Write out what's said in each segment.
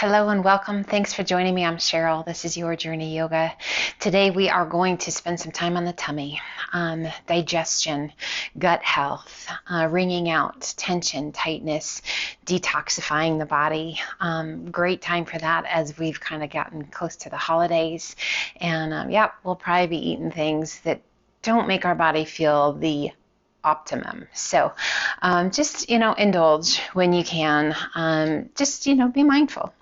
Hello and welcome. Thanks for joining me. I'm Cheryl. This is Your Journey Yoga. Today we are going to spend some time on the tummy, digestion, gut health, wringing out tension, tightness, detoxifying the body. Great time for that as we've kind of gotten close to the holidays. And we'll probably be eating things that don't make our body feel the optimum. So just, indulge when you can. Be mindful.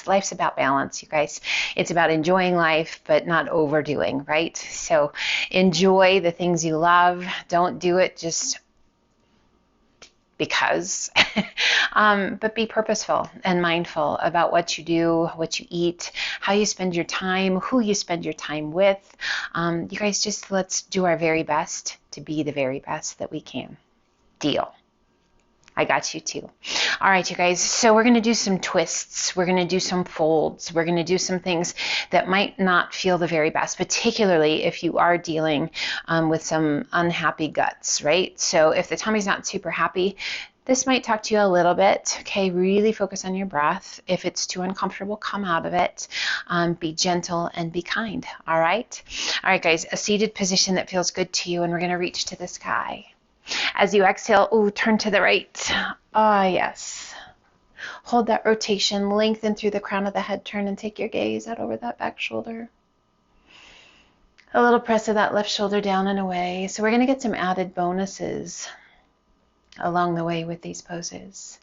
Life's about balance, you guys. It's about enjoying life, but not overdoing, right? So enjoy the things you love. Don't do it just because, but be purposeful and mindful about what you do, what you eat, how you spend your time, who you spend your time with. You guys, just let's do our very best to be the very best that we can. Deal. I got you too. All right, you guys. So we're going to do some twists. We're going to do some folds. We're going to do some things that might not feel the very best, particularly if you are dealing with some unhappy guts, right? So if the tummy's not super happy, this might talk to you a little bit. Okay, really focus on your breath. If it's too uncomfortable, come out of it. Be gentle and be kind. All right? All right, guys. A seated position that feels good to you, and we're going to reach to the sky. As you exhale, turn to the right. Yes. Hold that rotation, lengthen through the crown of the head, turn and take your gaze out over that back shoulder. A little press of that left shoulder down and away. So we're going to get some added bonuses along the way with these poses.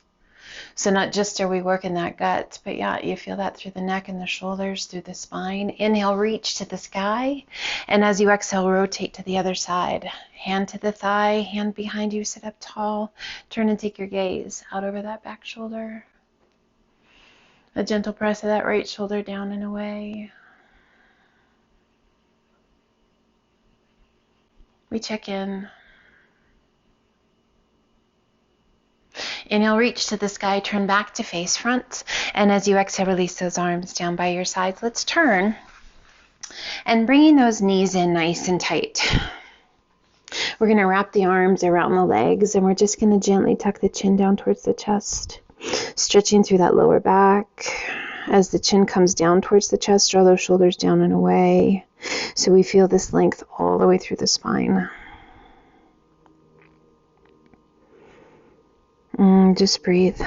So not just are we working that gut, but you feel that through the neck and the shoulders, through the spine. Inhale, reach to the sky. And as you exhale, rotate to the other side. Hand to the thigh, hand behind you, sit up tall. Turn and take your gaze out over that back shoulder. A gentle press of that right shoulder down and away. We check in. Inhale, reach to the sky, turn back to face front. And as you exhale, release those arms down by your sides. Let's turn. And bringing those knees in nice and tight. We're going to wrap the arms around the legs, and we're just going to gently tuck the chin down towards the chest, stretching through that lower back. As the chin comes down towards the chest, draw those shoulders down and away. So we feel this length all the way through the spine. Just breathe.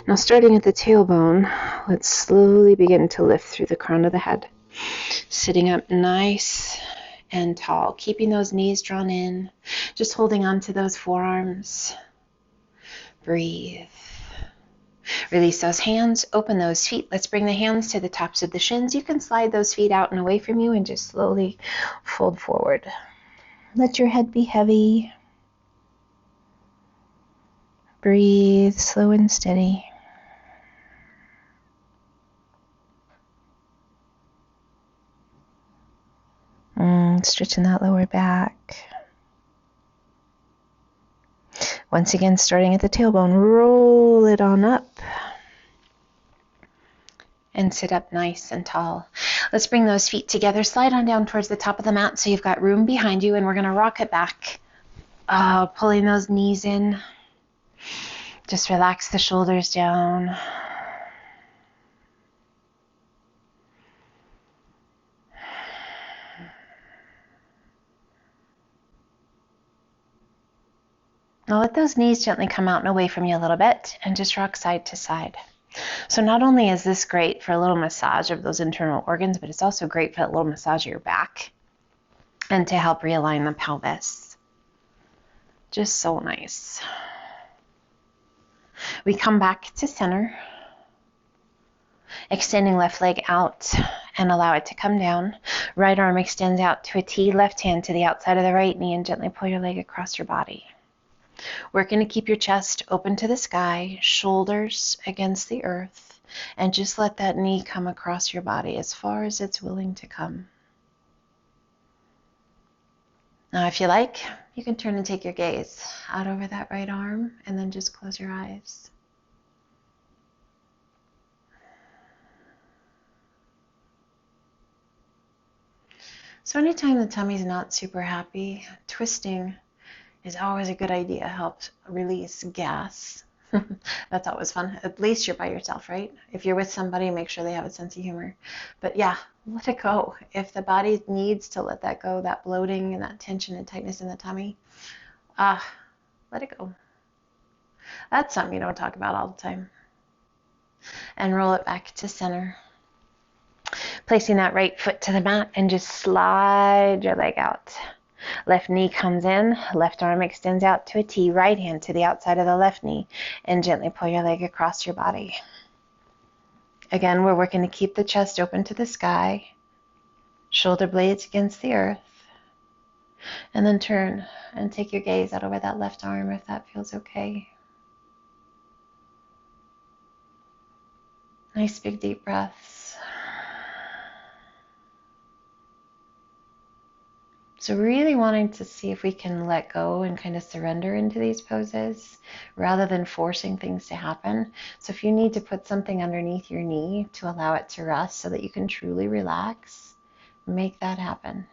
Now, starting at the tailbone, let's slowly begin to lift through the crown of the head. Sitting up nice and tall, keeping those knees drawn in, just holding on to those forearms. Breathe. Release those hands, open those feet. Let's bring the hands to the tops of the shins. You can slide those feet out and away from you and just slowly fold forward. Let your head be heavy. Breathe slow and steady. Stretching that lower back. Once again, starting at the tailbone, roll it on up and sit up nice and tall. Let's bring those feet together, slide on down towards the top of the mat so you've got room behind you, and we're going to rock it back, pulling those knees in. Just relax the shoulders down. Now let those knees gently come out and away from you a little bit, and just rock side to side. So not only is this great for a little massage of those internal organs, but it's also great for a little massage of your back and to help realign the pelvis. Just so nice. We come back to center, extending left leg out and allow it to come down. Right arm extends out to a T, left hand to the outside of the right knee, and gently pull your leg across your body. Working to keep your chest open to the sky, shoulders against the earth, and just let that knee come across your body as far as it's willing to come. Now, if you like, you can turn and take your gaze out over that right arm, and then just close your eyes. So anytime the tummy's not super happy, twisting is always a good idea. Helps release gas. That's always fun. At least you're by yourself, right? If you're with somebody, make sure they have a sense of humor. But yeah, let it go. If the body needs to let that go, that bloating and that tension and tightness in the tummy, let it go. That's something you don't talk about all the time. And roll it back to center. Placing that right foot to the mat and just slide your leg out. Left knee comes in, left arm extends out to a T, right hand to the outside of the left knee, and gently pull your leg across your body. Again, we're working to keep the chest open to the sky, shoulder blades against the earth, and then turn and take your gaze out over that left arm if that feels okay. Nice big deep breaths. So really wanting to see if we can let go and kind of surrender into these poses rather than forcing things to happen. So if you need to put something underneath your knee to allow it to rest so that you can truly relax, make that happen.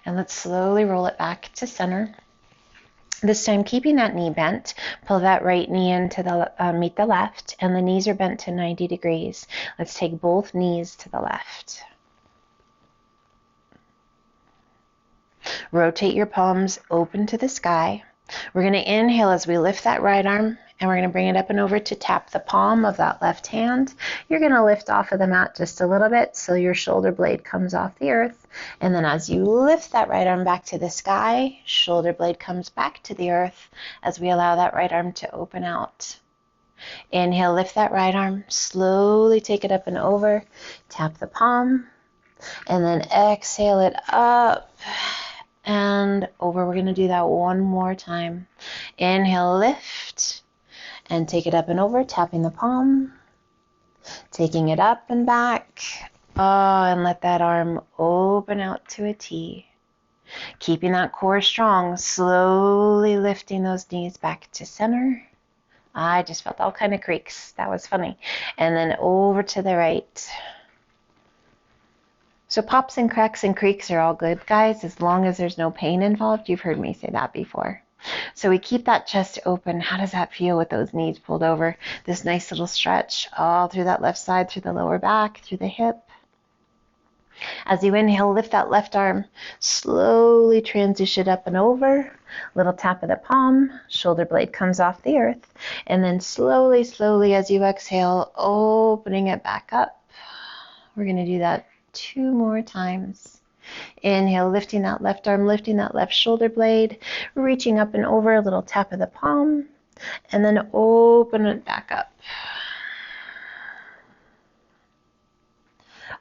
And let's slowly roll it back to center. This time, keeping that knee bent, pull that right knee into the meet the left, and the knees are bent to 90 degrees. Let's take both knees to the left. Rotate your palms open to the sky. We're going to inhale as we lift that right arm, and we're going to bring it up and over to tap the palm of that left hand. You're going to lift off of the mat just a little bit so your shoulder blade comes off the earth. And then as you lift that right arm back to the sky, shoulder blade comes back to the earth as we allow that right arm to open out. Inhale, lift that right arm, slowly take it up and over, tap the palm, and then exhale it up and over. We're going to do that one more time. Inhale, lift, and take it up and over, tapping the palm, taking it up and back. And let that arm open out to a T. Keeping that core strong, slowly lifting those knees back to center. I just felt all kind of creaks. That was funny. And then over to the right. So pops and cracks and creaks are all good, guys, as long as there's no pain involved. You've heard me say that before. So we keep that chest open. How does that feel with those knees pulled over? This nice little stretch all through that left side, through the lower back, through the hip. As you inhale, lift that left arm, slowly transition up and over, little tap of the palm, shoulder blade comes off the earth, and then slowly, slowly as you exhale, opening it back up. We're going to do that 2 more times. Inhale, lifting that left arm, lifting that left shoulder blade, reaching up and over, a little tap of the palm, and then open it back up.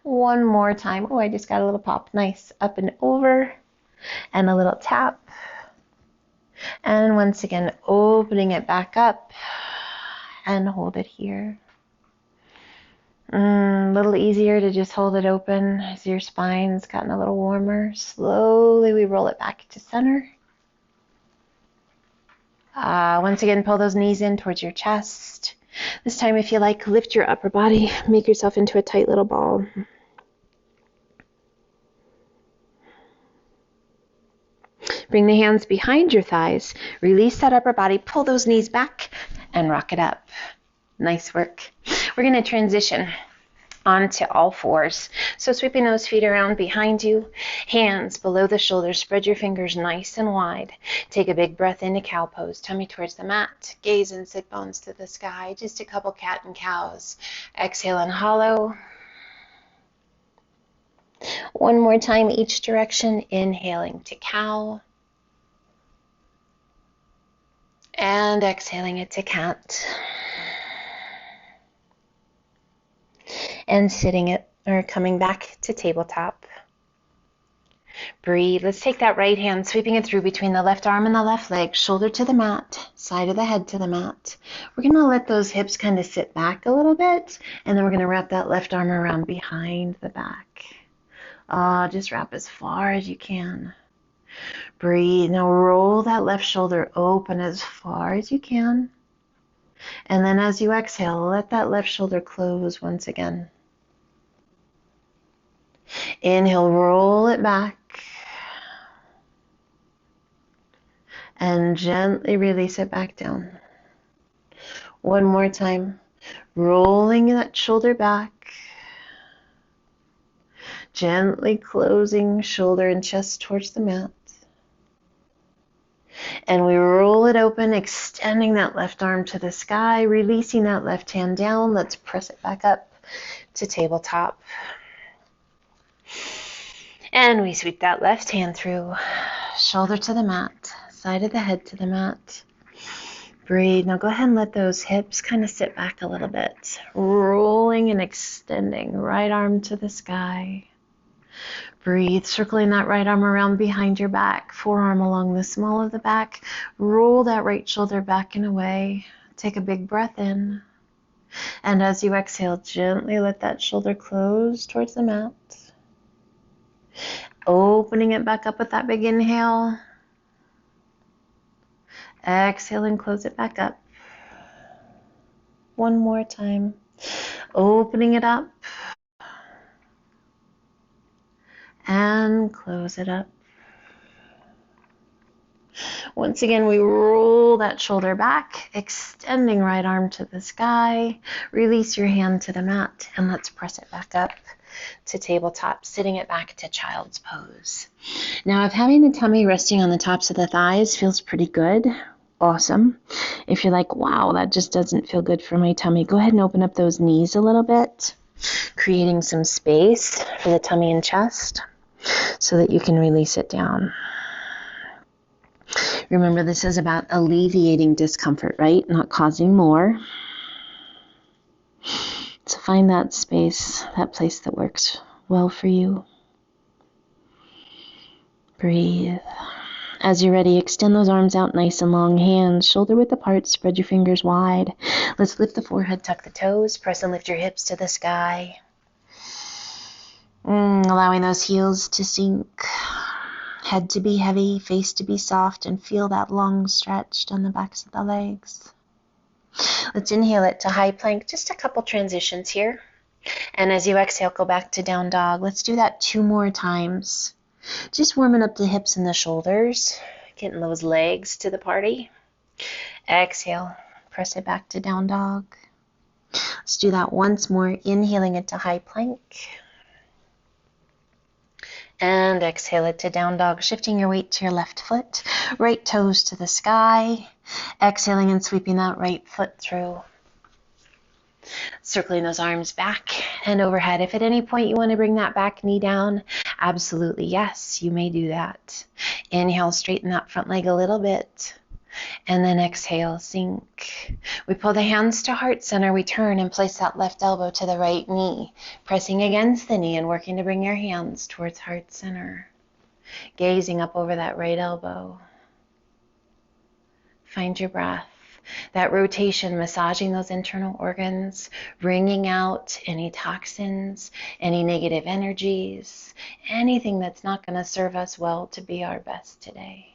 One more time. Oh, I just got a little pop. Nice. Up and over, and a little tap. And once again, opening it back up, and hold it here. A little easier to just hold it open as your spine's gotten a little warmer. Slowly we roll it back to center. Once again, pull those knees in towards your chest. This time, if you like, lift your upper body, make yourself into a tight little ball. Bring the hands behind your thighs, release that upper body, pull those knees back, and rock it up. Nice work. We're going to transition onto all fours. So sweeping those feet around behind you, hands below the shoulders, spread your fingers nice and wide. Take a big breath into cow pose, tummy towards the mat, gaze and sit bones to the sky, just a couple cat and cows. Exhale and hollow. One more time each direction, inhaling to cow. And exhaling it to cat. And sitting it or coming back to tabletop. Breathe. Let's take that right hand, sweeping it through between the left arm and the left leg, shoulder to the mat, side of the head to the mat. We're going to let those hips kind of sit back a little bit, and then we're going to wrap that left arm around behind the back. Just wrap as far as you can. Breathe. Now roll that left shoulder open as far as you can. And then as you exhale, let that left shoulder close once again. Inhale, roll it back. And gently release it back down. One more time. Rolling that shoulder back. Gently closing shoulder and chest towards the mat. And we roll it open, extending that left arm to the sky, releasing that left hand down. Let's press it back up to tabletop. And we sweep that left hand through, shoulder to the mat, side of the head to the mat. Breathe. Now go ahead and let those hips kind of sit back a little bit. Rolling and extending, right arm to the sky. Breathe, circling that right arm around behind your back, forearm along the small of the back. Roll that right shoulder back and away. Take a big breath in. And as you exhale, gently let that shoulder close towards the mat. Opening it back up with that big inhale. Exhale and close it back up. One more time. Opening it up. And close it up. Once again, we roll that shoulder back, extending right arm to the sky. Release your hand to the mat, and let's press it back up to tabletop, sitting it back to child's pose. Now, if having the tummy resting on the tops of the thighs feels pretty good, awesome. If you're like, wow, that just doesn't feel good for my tummy, go ahead and open up those knees a little bit, creating some space for the tummy and chest so that you can release it down. Remember, this is about alleviating discomfort, right? Not causing more. So find that space, that place that works well for you. Breathe. As you're ready, extend those arms out nice and long, hands shoulder width apart, spread your fingers wide. Let's lift the forehead, tuck the toes, press and lift your hips to the sky. Allowing those heels to sink, head to be heavy, face to be soft, and feel that long stretch down the backs of the legs. Let's inhale it to high plank, just a couple transitions here. And as you exhale, go back to down dog. Let's do that 2 more times. Just warming up the hips and the shoulders, getting those legs to the party. Exhale, press it back to down dog. Let's do that once more, inhaling it to high plank. And exhale it to down dog, shifting your weight to your left foot, right toes to the sky. Exhaling and sweeping that right foot through. Circling those arms back and overhead. If at any point you want to bring that back knee down, absolutely yes, you may do that. Inhale, straighten that front leg a little bit. And then exhale, sink. We pull the hands to heart center. We turn and place that left elbow to the right knee, pressing against the knee and working to bring your hands towards heart center. Gazing up over that right elbow. Find your breath. That rotation, massaging those internal organs, bringing out any toxins, any negative energies, anything that's not going to serve us well to be our best today.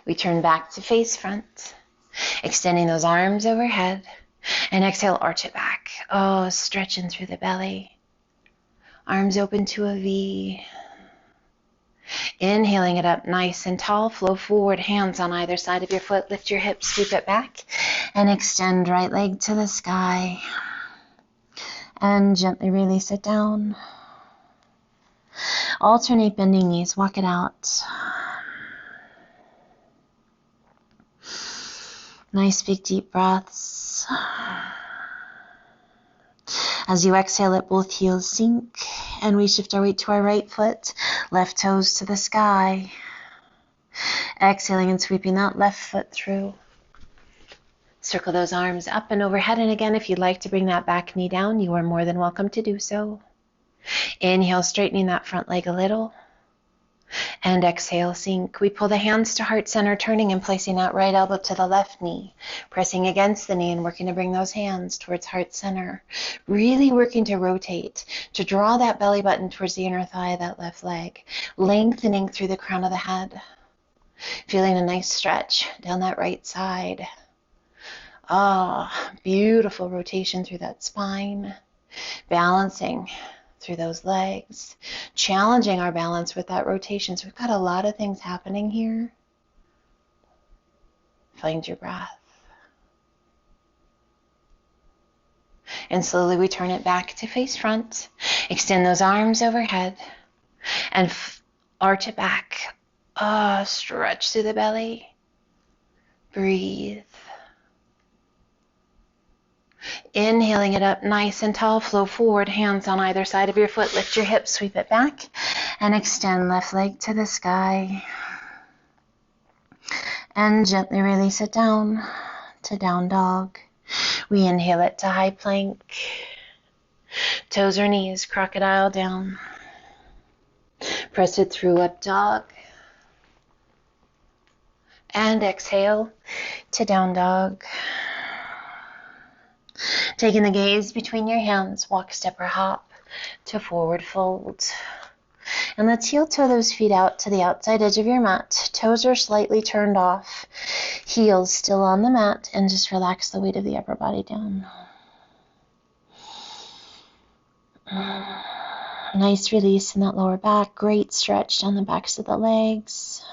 We turn back to face front, extending those arms overhead, and exhale, arch it back. Oh, stretching through the belly. Arms open to a V. Inhaling it up nice and tall, flow forward, hands on either side of your foot, lift your hips, sweep it back, and extend right leg to the sky. And gently release it down. Alternate bending knees, walk it out. Nice big deep breaths. As you exhale, let both heels sink, and we shift our weight to our right foot, left toes to the sky. Exhaling and sweeping that left foot through. Circle those arms up and overhead, and again, if you'd like to bring that back knee down, you are more than welcome to do so. Inhale, straightening that front leg a little. And exhale, sink. We pull the hands to heart center, turning and placing that right elbow to the left knee, pressing against the knee and working to bring those hands towards heart center. Really working to rotate, to draw that belly button towards the inner thigh of that left leg, lengthening through the crown of the head. Feeling a nice stretch down that right side. Ah, beautiful rotation through that spine. balancing through those legs, challenging our balance with that rotation. So we've got a lot of things happening here. Find your breath. And slowly we turn it back to face front. Extend those arms overhead and arch it back. Stretch through the belly. Breathe. Inhaling it up nice and tall, flow forward, hands on either side of your foot. Lift your hips, sweep it back, and extend left leg to the sky. And gently release it down to down dog. We inhale it to high plank. Toes or knees, crocodile down. Press it through up dog. And exhale to down dog. Taking the gaze between your hands, walk, step, or hop to forward fold. And let's heel toe those feet out to the outside edge of your mat. Toes are slightly turned off. Heels still on the mat, and just relax the weight of the upper body down. Nice release in that lower back. Great stretch down the backs of the legs.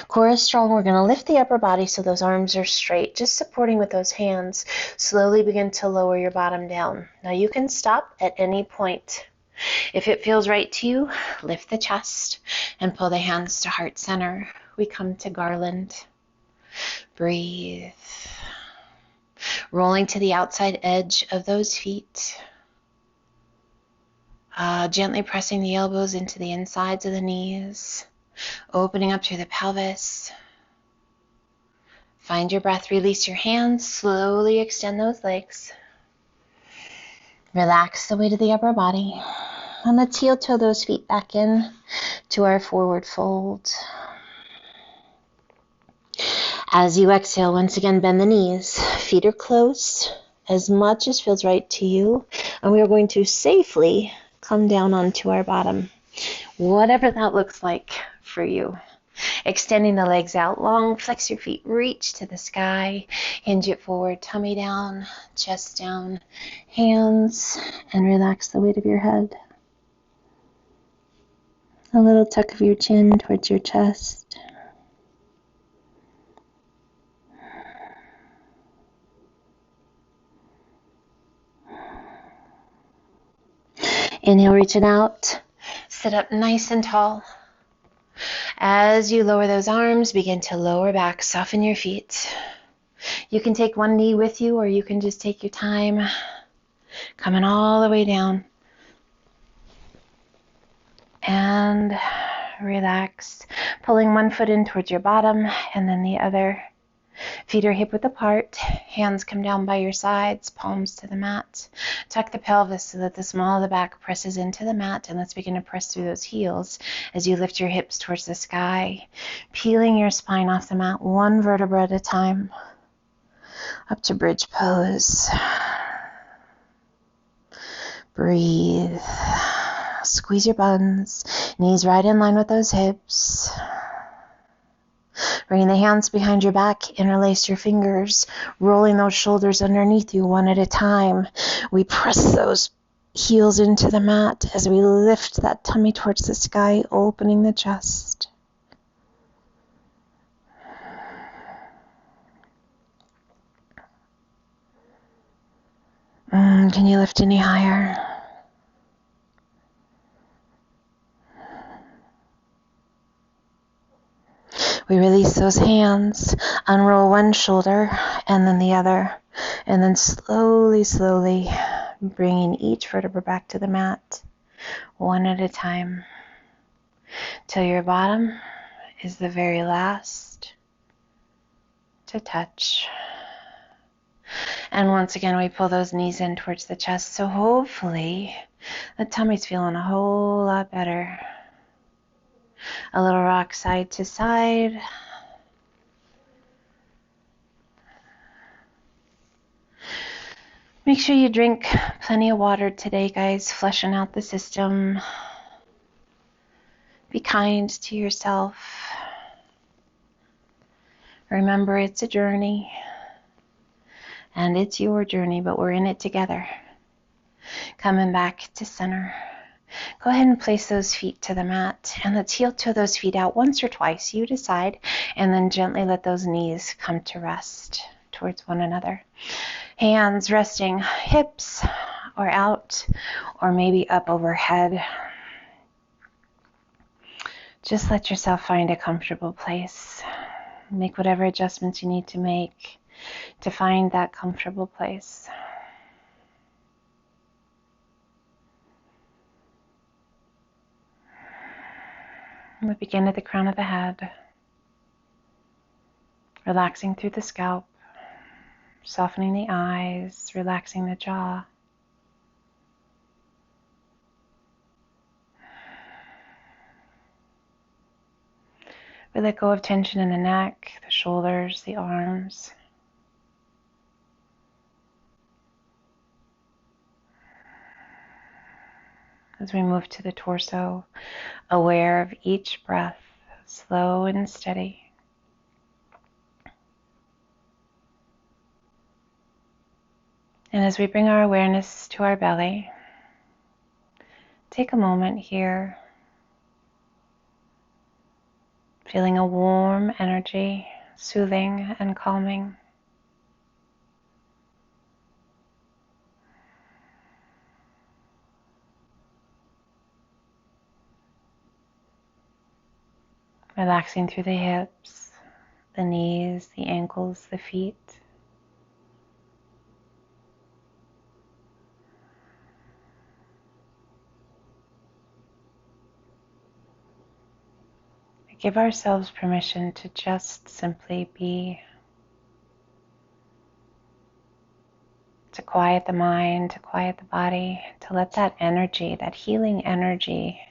Core is strong. We're going to lift the upper body so those arms are straight, just supporting with those hands. Slowly begin to lower your bottom down. Now you can stop at any point. If it feels right to you, lift the chest and pull the hands to heart center. We come to garland. Breathe. Rolling to the outside edge of those feet. Gently pressing the elbows into the insides of the knees. Opening up through the pelvis. Find your breath. Release your hands. Slowly extend those legs. Relax the weight of the upper body. And let's heel toe those feet back in to our forward fold. As you exhale, once again, bend the knees. Feet are close as much as feels right to you. And we are going to safely come down onto our bottom, whatever that looks like for you. Extending the legs out long, flex your feet, reach to the sky, hinge it forward, tummy down, chest down, hands, and relax the weight of your head. A little tuck of your chin towards your chest. Inhale, reach it out. Sit up nice and tall. As you lower those arms, begin to lower back, soften your feet. You can take one knee with you, or you can just take your time, coming all the way down. And relax, pulling one foot in towards your bottom, and then the other. Feet are hip width apart, hands come down by your sides, palms to the mat. Tuck the pelvis so that the small of the back presses into the mat, and let's begin to press through those heels as you lift your hips towards the sky, peeling your spine off the mat one vertebra at a time, up to bridge pose. Breathe. Squeeze your buns, knees right in line with those hips. Bringing the hands behind your back, interlace your fingers, rolling those shoulders underneath you one at a time. We press those heels into the mat as we lift that tummy towards the sky, opening the chest. Can you lift any higher? We release those hands, unroll one shoulder and then the other, and then slowly, slowly bringing each vertebra back to the mat, one at a time, till your bottom is the very last to touch. And once again, we pull those knees in towards the chest, so hopefully the tummy's feeling a whole lot better. A little rock side to side. Make sure you drink plenty of water today, guys, flushing out the system. Be kind to yourself. Remember, it's a journey. And it's your journey, but we're in it together. Coming back to center. Go ahead and place those feet to the mat, and let's heel toe those feet out once or twice. You decide, and then gently let those knees come to rest towards one another. Hands resting hips or out, or maybe up overhead. Just let yourself find a comfortable place. Make whatever adjustments you need to make to find that comfortable place. We begin at the crown of the head, relaxing through the scalp, softening the eyes, relaxing the jaw. We let go of tension in the neck, the shoulders, the arms. As we move to the torso, aware of each breath, slow and steady. And as we bring our awareness to our belly, take a moment here, feeling a warm energy, soothing and calming. Relaxing through the hips, the knees, the ankles, the feet. We give ourselves permission to just simply be, to quiet the mind, to quiet the body, to let that energy, that healing energy,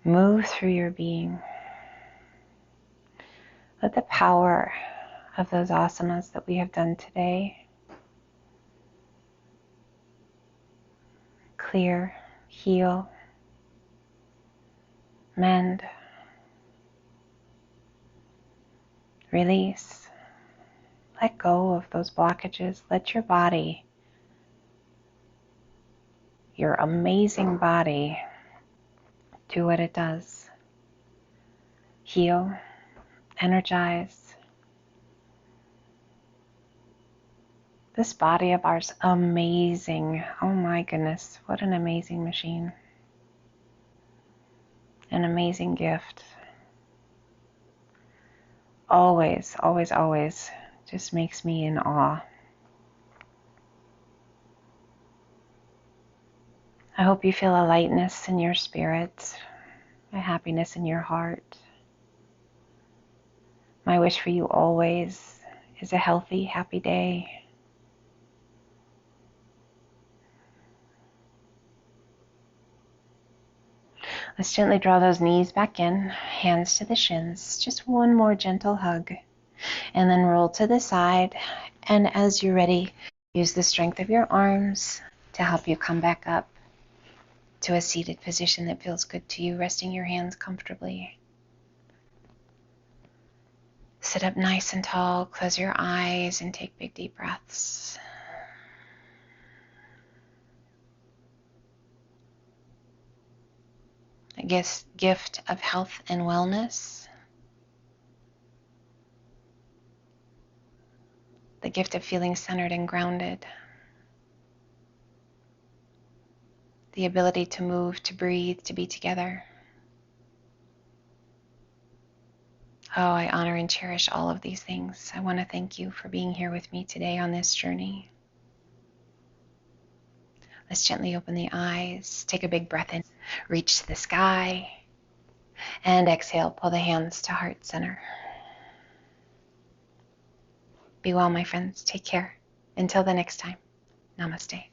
move through your being. Let the power of those asanas that we have done today clear, heal, mend, release. Let go of those blockages. Let your body, your amazing body, do what it does. Heal, energize. This body of ours, amazing. Oh my goodness, what an amazing machine. An amazing gift. Always, always, always just makes me in awe. I hope you feel a lightness in your spirit, a happiness in your heart. My wish for you always is a healthy, happy day. Let's gently draw those knees back in, hands to the shins. Just one more gentle hug. And then roll to the side. And as you're ready, use the strength of your arms to help you come back up to a seated position that feels good to you, resting your hands comfortably. Sit up nice and tall, close your eyes, and take big deep breaths. A gift of health and wellness. The gift of feeling centered and grounded. The ability to move, to breathe, to be together. Oh, I honor and cherish all of these things. I want to thank you for being here with me today on this journey. Let's gently open the eyes, take a big breath in, reach to the sky, and exhale, pull the hands to heart center. Be well, my friends. Take care. Until the next time, namaste.